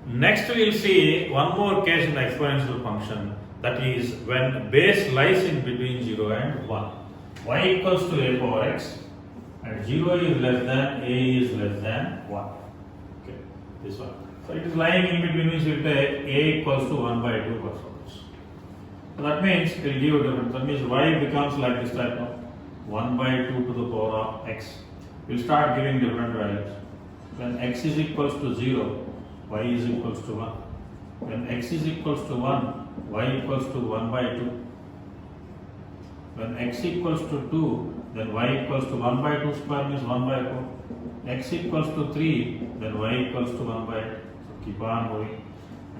Next we will see one more case in the exponential function, that is when base lies in between 0 and 1. Y equals to a power x and 0 is less than a is less than 1. Okay, this one. So it is lying in between, means we take a equals to 1 by 2 percentage. So that means it will give a difference. That means y becomes like this type of 1 by 2 to the power of x. We will start giving different values. When x is equals to 0, y is equals to 1. When x is equals to 1, y equals to 1 by 2. When x equals to 2, then y equals to 1 by 2 square means 1 by 4. X equals to 3, then y equals to 1 by 8. So keep on going.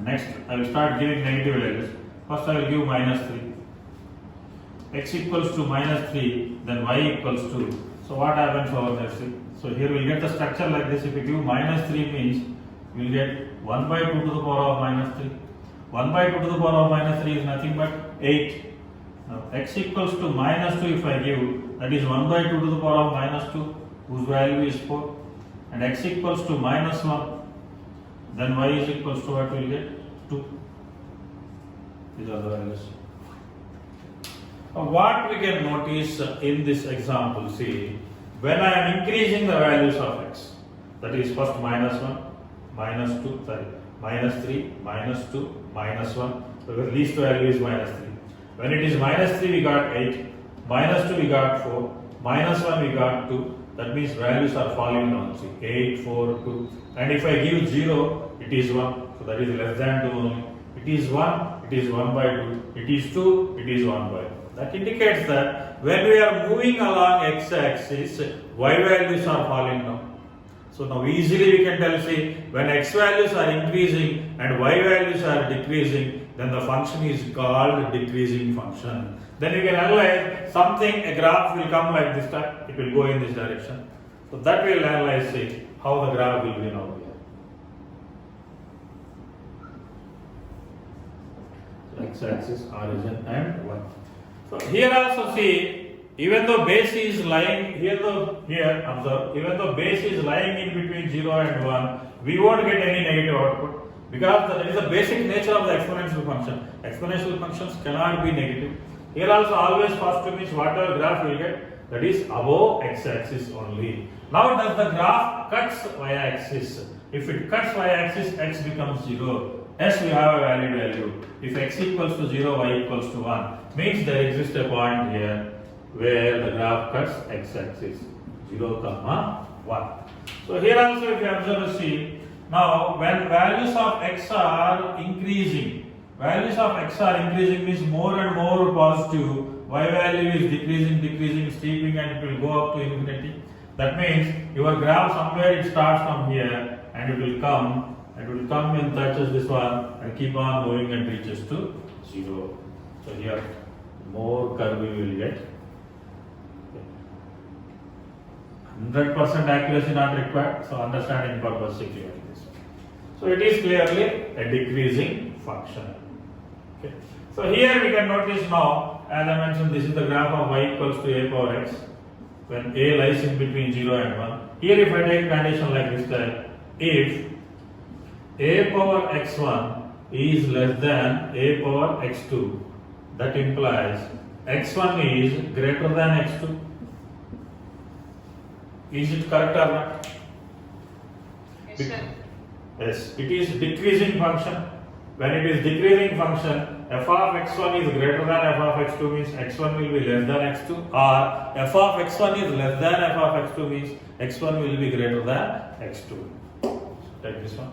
Next, I will start giving negative values. First, I will give minus 3. X equals to minus 3, then y equals 2. So what happens over there? See? So here we will get the structure like this. If we give minus 3 means we will get 1 by 2 to the power of minus 3. 1 by 2 to the power of minus 3 is nothing but 8. Now x equals to minus 2 if I give, that is 1 by 2 to the power of minus 2, whose value is 4. And x equals to minus 1, then y is equals to what we will get? 2. These are the values. Now what we can notice in this example, see, when I am increasing the values of x, that is first minus 1, minus 2, sorry, minus 3, minus 2, minus 1, so the least value is minus 3. When it is minus 3 we got 8, minus 2 we got 4, minus 1 we got 2, that means values are falling down, see, 8, 4, 2, and if I give 0, it is 1, so that is less than 2 only. It is 1, it is 1 by 2, it is 2, it is 1 by 2. That indicates that when we are moving along x-axis, y values are falling down. So now easily we can tell, see, when x values are increasing and y values are decreasing, then the function is called decreasing function. Then you can analyze something, a graph will come like this type, it will go in this direction. So that we will analyze, see, how the graph will be now here. So x-axis, origin and y. So here also see, even though base is lying here observe, even though base is lying in between 0 and 1, we won't get any negative output because that is the basic nature of the exponential function. Exponential functions cannot be negative. Here also always positive means whatever graph we will get, that is above x-axis only. Now does the graph cuts y-axis? If it cuts y-axis, x becomes 0. Yes, we have a valid value. If x equals to 0, y equals to 1, means there exists a point here where the graph cuts x-axis 0, 1. So here also if you observe, see, now when values of x are increasing, means more and more positive, y value is decreasing, steeping, and it will go up to infinity. That means your graph somewhere it starts from here and it will come and touches this one and keep on going and reaches to 0. So here more curve we will get. 100% accuracy not required, so understanding purpose is clear this one. So it is clearly a decreasing function. Okay. So here we can notice now, as I mentioned, this is the graph of y equals to a power x when a lies in between 0 and 1. Here if I take condition like this, that if a power x1 is less than a power x2, that implies x1 is greater than x2. Is it correct or not? Yes, sir. Yes, it is decreasing function. When it is decreasing function, f of x1 is greater than f of x2 means x1 will be less than x2, or f of x1 is less than f of x2 means x1 will be greater than x2. So take this one.